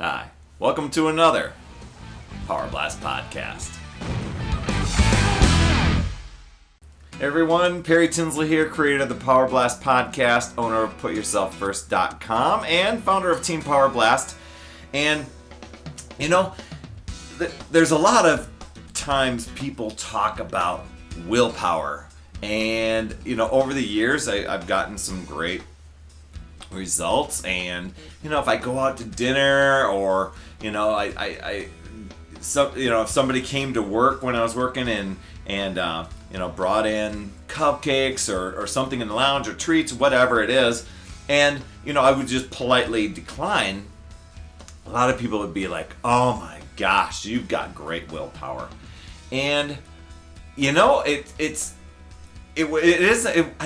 Hi, welcome to another Power Blast podcast. Hey everyone, Perry Tinsley here, creator of the Power Blast podcast, owner of PutYourselfFirst.com, and founder of Team Power Blast. And, there's a lot of times people talk about willpower. And, over the years, I've gotten some great results. And, if I go out to dinner or, if somebody came to work when I was working and brought in cupcakes or something in the lounge or treats, whatever it is, and, I would just politely decline, a lot of people would be like, oh my gosh, you've got great willpower. And, I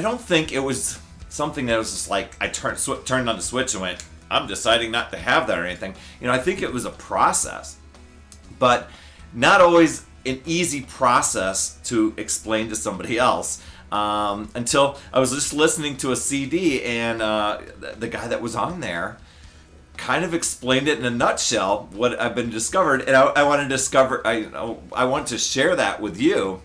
don't think it was something that was just like, I turned on the switch and went, I'm deciding not to have that or anything. I think it was a process, but not always an easy process to explain to somebody else. Until I was just listening to a CD and the guy that was on there kind of explained it in a nutshell, what I've been discovered, and I want to share that with you,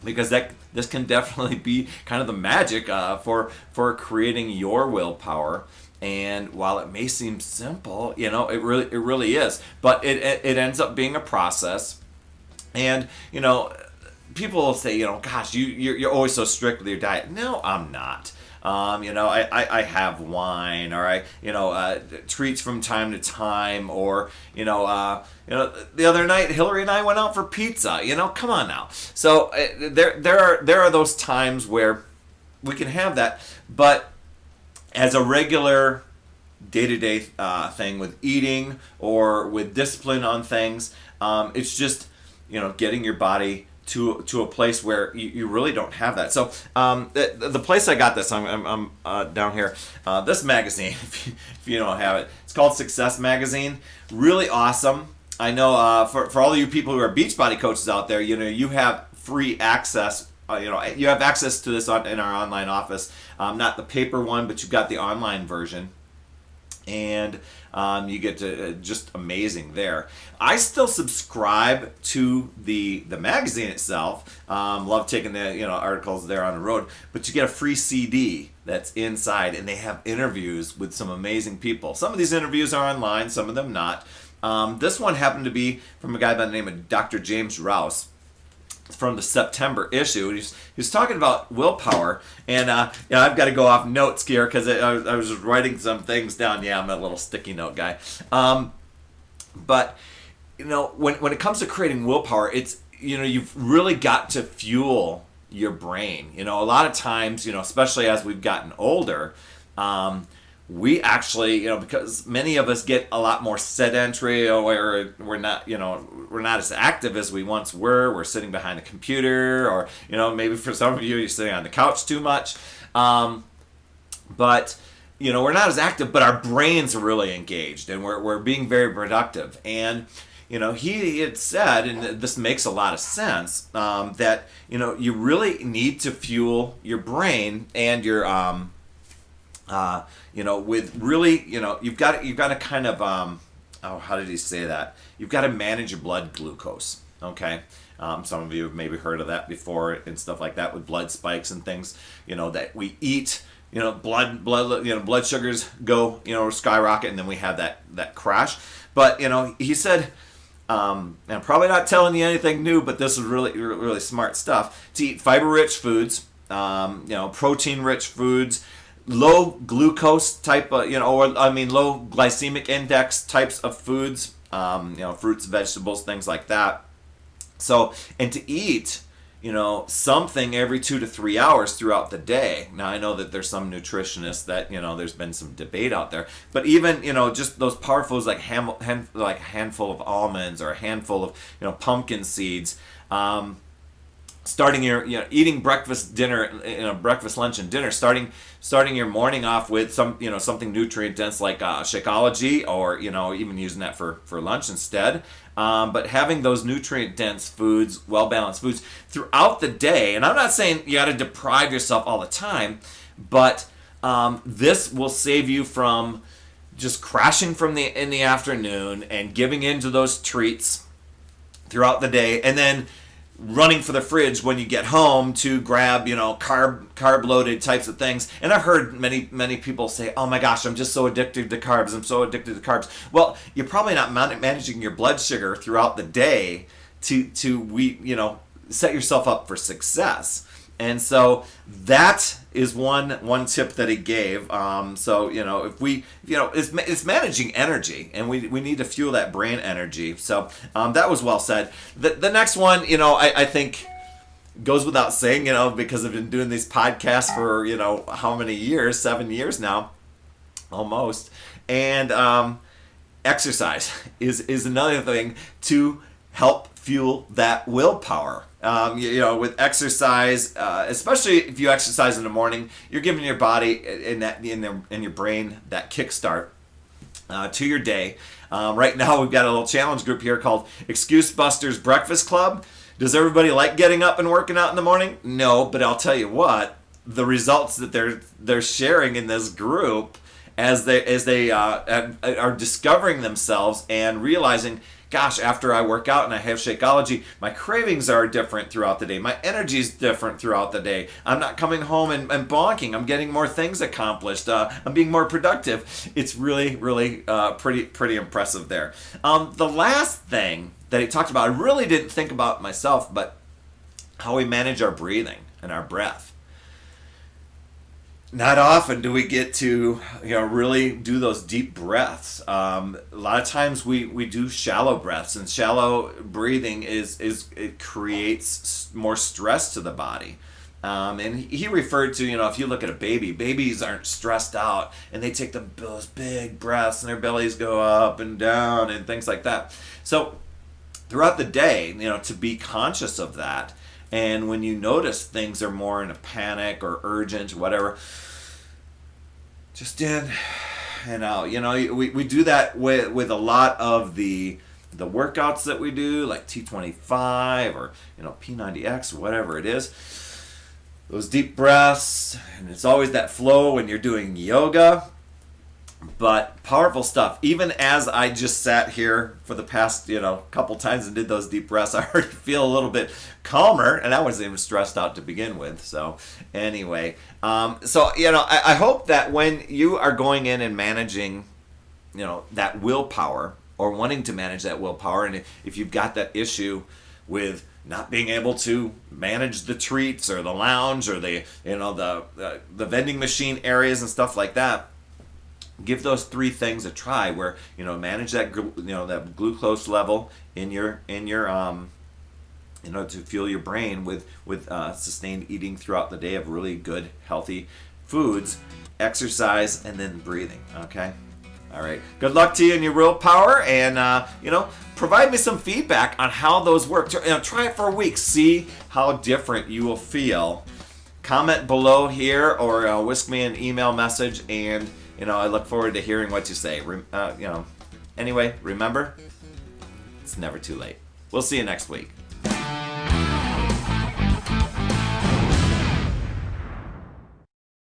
because this can definitely be kind of the magic for creating your willpower. And while it may seem simple, it really is, but it ends up being a process. And people will say, gosh, you're always so strict with your diet. No, I'm not. I have wine, or treats from time to time, or the other night Hillary and I went out for pizza. Come on now. So there are those times where we can have that, but as a regular day-to-day thing with eating or with discipline on things, it's just getting your body to a place where you really don't have that. So the place I got this, I'm down here, this magazine, if you don't have it, it's called Success Magazine. Really awesome. I know for all of you people who are Beachbody coaches out there, you have free access. You have access to this in our online office. Not the paper one, but you've got the online version. And you get to just amazing there. I still subscribe to the magazine itself. Love taking the articles there on the road, but you get a free CD that's inside, and they have interviews with some amazing people. Some of these interviews are online, some of them not. This one happened to be from a guy by the name of Dr. James Rouse, from the September issue. He's talking about willpower, and I've got to go off notes here because I was just writing some things down. Yeah, I'm a little sticky note guy. But when it comes to creating willpower, it's you've really got to fuel your brain. A lot of times, especially as we've gotten older, we actually, because many of us get a lot more sedentary, or we're not as active as we once were. We're sitting behind a computer, or maybe for some of you, you're sitting on the couch too much. But we're not as active, but our brains are really engaged, and we're being very productive. And he had said, and this makes a lot of sense, that you really need to fuel your brain and your with really, you've got to kind of, how did he say that? You've got to manage your blood glucose, okay? Some of you have maybe heard of that before and stuff like that with blood spikes and things, that we eat, blood sugars go, skyrocket, and then we have that crash. But, he said, and I'm probably not telling you anything new, but this is really, really smart stuff, to eat fiber-rich foods, protein-rich foods, low glucose type of, low glycemic index types of foods, fruits, vegetables, things like that. So, and to eat, something every 2 to 3 hours throughout the day. Now, I know that there's some nutritionists that, there's been some debate out there, but even, just those power foods like like a handful of almonds or a handful of, pumpkin seeds, starting your eating breakfast, dinner, breakfast, lunch, and dinner, starting your morning off with some something nutrient dense like Shakeology, or even using that for lunch instead. But having those nutrient dense foods, well balanced foods throughout the day. And I'm not saying you got to deprive yourself all the time, but this will save you from just crashing in the afternoon and giving in to those treats throughout the day, and then running for the fridge when you get home to grab, carb loaded types of things. And I've heard many people say, "Oh my gosh, I'm just so addicted to carbs. I'm so addicted to carbs." Well, you're probably not managing your blood sugar throughout the day to set yourself up for success. And so that is one tip that he gave. It's managing energy, and we need to fuel that brain energy. So that was well said. The next one, I think goes without saying, because I've been doing these podcasts for, how many years? 7 years now, almost. And exercise is another thing to help fuel that willpower. With exercise, especially if you exercise in the morning, you're giving your body and your brain that kickstart to your day. Right now, we've got a little challenge group here called Excuse Busters Breakfast Club. Does everybody like getting up and working out in the morning? No, but I'll tell you what, the results that they're sharing in this group as they are discovering themselves and realizing, gosh, after I work out and I have Shakeology, my cravings are different throughout the day. My energy is different throughout the day. I'm not coming home and bonking. I'm getting more things accomplished. I'm being more productive. It's really, really pretty impressive there. The last thing that he talked about, I really didn't think about myself, but how we manage our breathing and our breath. Not often do we get to really do those deep breaths. A lot of times we do shallow breaths, and shallow breathing it creates more stress to the body. And he referred to, if you look at a baby, babies aren't stressed out, and they take those big breaths, and their bellies go up and down and things like that. So throughout the day, to be conscious of that. And when you notice things are more in a panic or urgent or whatever, just in and out. We do that with a lot of the workouts that we do, like T25 or P90X or whatever it is. Those deep breaths, and it's always that flow when you're doing yoga. But powerful stuff. Even as I just sat here for the past, couple times and did those deep breaths, I already feel a little bit calmer, and I wasn't even stressed out to begin with. So anyway, I hope that when you are going in and managing, that willpower, or wanting to manage that willpower, and if you've got that issue with not being able to manage the treats or the lounge or the vending machine areas and stuff like that, give those 3 things a try. Where manage that that glucose level in your to fuel your brain with sustained eating throughout the day of really good healthy foods, exercise, and then breathing. Okay, all right. Good luck to you in your willpower, and provide me some feedback on how those work. Try it for a week. See how different you will feel. Comment below here, or whisk me an email message, and I look forward to hearing what you say. Anyway, remember, it's never too late. We'll see you next week.